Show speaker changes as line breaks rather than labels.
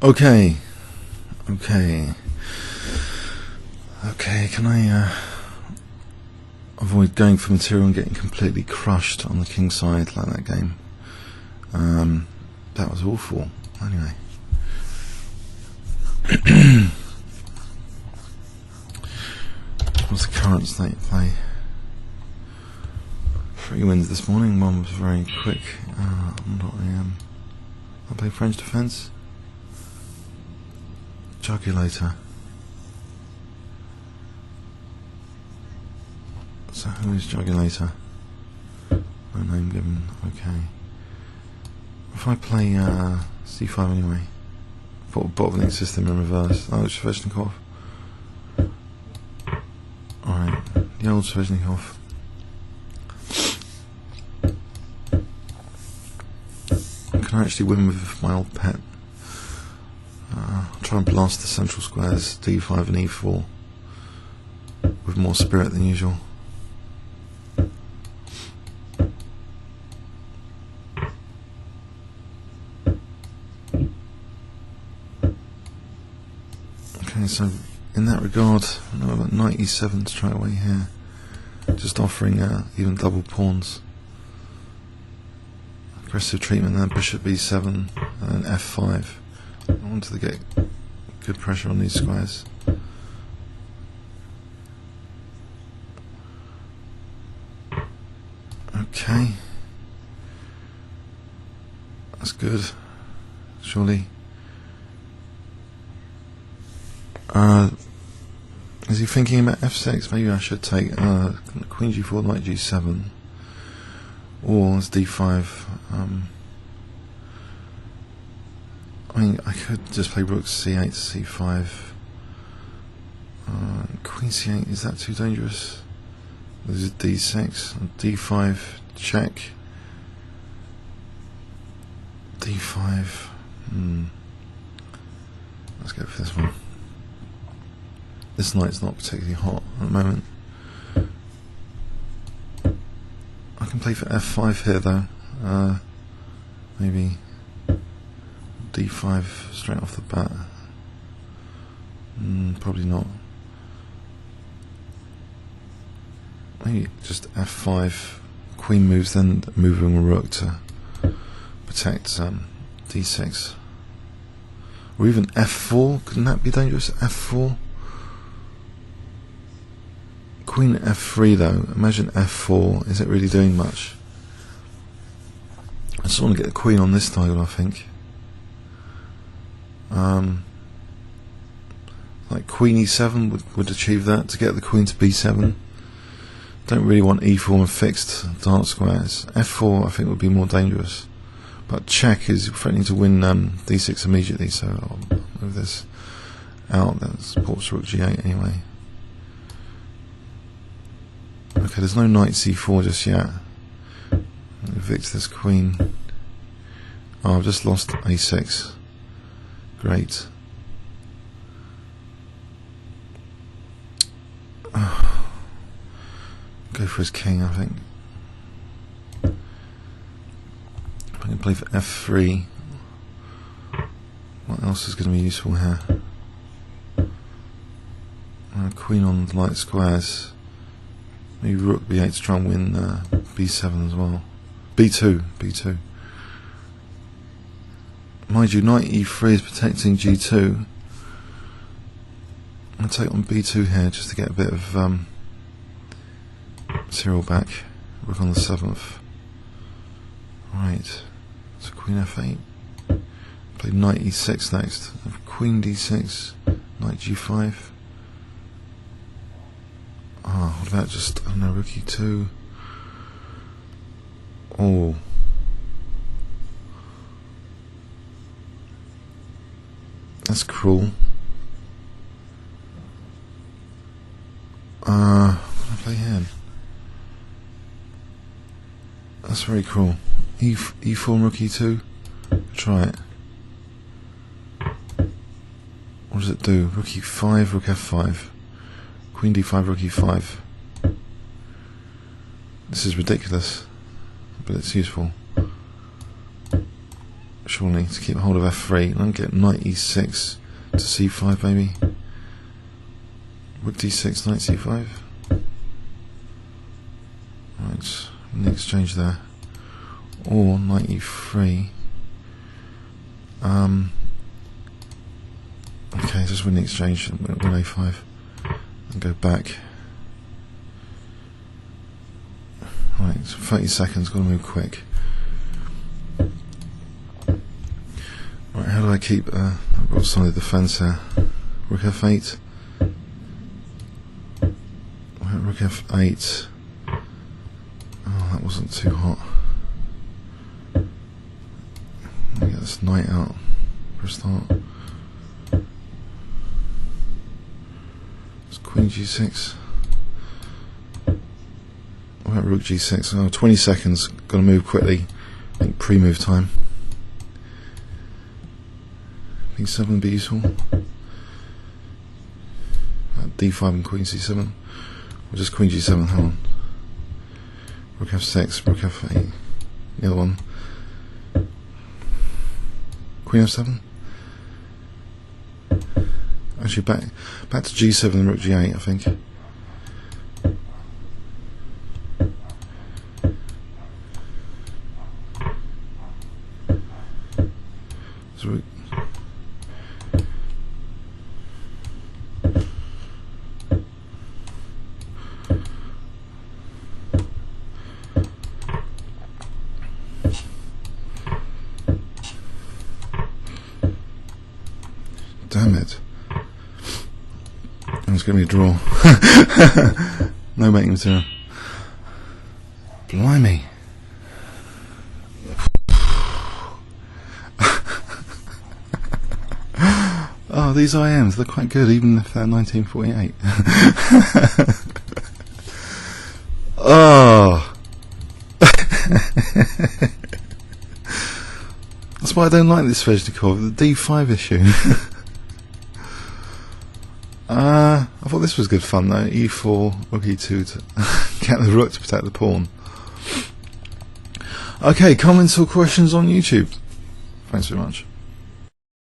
Okay, can I avoid going for material and getting completely crushed on the king side like that game? That was awful. Anyway. What's the current state of play? 3 wins this morning, one was very quick. I play French defence. Jugulator. So who is Jugulator? No name given. Okay. If I play C5 anyway, bottling system in reverse. Oh, it's Sveshnikov. Alright, the old Sveshnikov. Can I actually win with my old pet? I'll try and blast the central squares D5 and E4 with more spirit than usual. Okay, so in that regard, I know about knight E7 to try away here, just offering even double pawns. Aggressive treatment, then bishop B7 and F5. I wanted to get good pressure on these squares. Okay, that's good, surely. Is he thinking about F6? Maybe I should take Queen G4, Knight G7, or as D5. I mean, I could just play Rook C8 to C5. Queen C8, is that too dangerous? This is D6, D5 check. D5. Let's go for this one. This knight's not particularly hot at the moment. I can play for F5 here though. Maybe D5 straight off the bat. Probably not. Maybe just F5. Queen moves, then moving a rook to protect D6. Or even F4. Couldn't that be dangerous? F4. Queen F3 though. Imagine F4. Is it really doing much? I just want to get the queen on this tile, I think. Like Queen E7 would achieve that, to get the queen to B7. Don't really want E4 and fixed dart squares. F4 I think would be more dangerous. But check is threatening to win D6 immediately, so I'll move this out. That supports Rook G8 anyway. Okay, there's no Knight C4 just yet. Evict this queen. Oh, I've just lost A6. Great. Go for his king, I think. I can play for F3. What else is going to be useful here? Queen on the light squares. Maybe Rook B8 to try and win B7 as well. B2. Mind you, Knight E3 is protecting G2. I'll take on B2 here just to get a bit of serial back. Rook on the 7th. Right. So Queen F8. Play Knight E6 next. Queen D6. Knight G5. What about just, I don't know, Rook E2? Oh. That's cruel. What do I play here? That's very cruel. E4 and Rook E2? Try it. What does it do? Rook E5, Rook F5. Queen D5, Rook E5. This is ridiculous, but it's useful. surely, to keep hold of f3. And get knight e6 to c5, maybe. Rook d6, knight c5. Right, an exchange there. Or knight e3. Okay, just win the exchange and win a5 and go back. Right, so 30 seconds, gotta move quick. Right, how do I keep I've got solid defence here. Rook f8. Rook f8. Oh, that wasn't too hot. Let me get this knight out for a start. It's queen g6. What about rook g6? Oh, 20 seconds, gotta move quickly. I think pre-move time. B7 would be useful. D5 and queen c7. Or just queen g7, hang on. Rook f6, rook f8. The other one. Queen f7. Actually, back to g7 and rook g8, I think. So rook. Damn it. It's going to be a draw. No mating material. Blimey. Oh, these IMs, they're quite good even if they're 1948. Oh. That's why I don't like this Sveshnikov, the D5 issue. I thought this was good fun though. E4, rook e2 to get the rook to protect the pawn. Okay, comments or questions on YouTube? Thanks very much.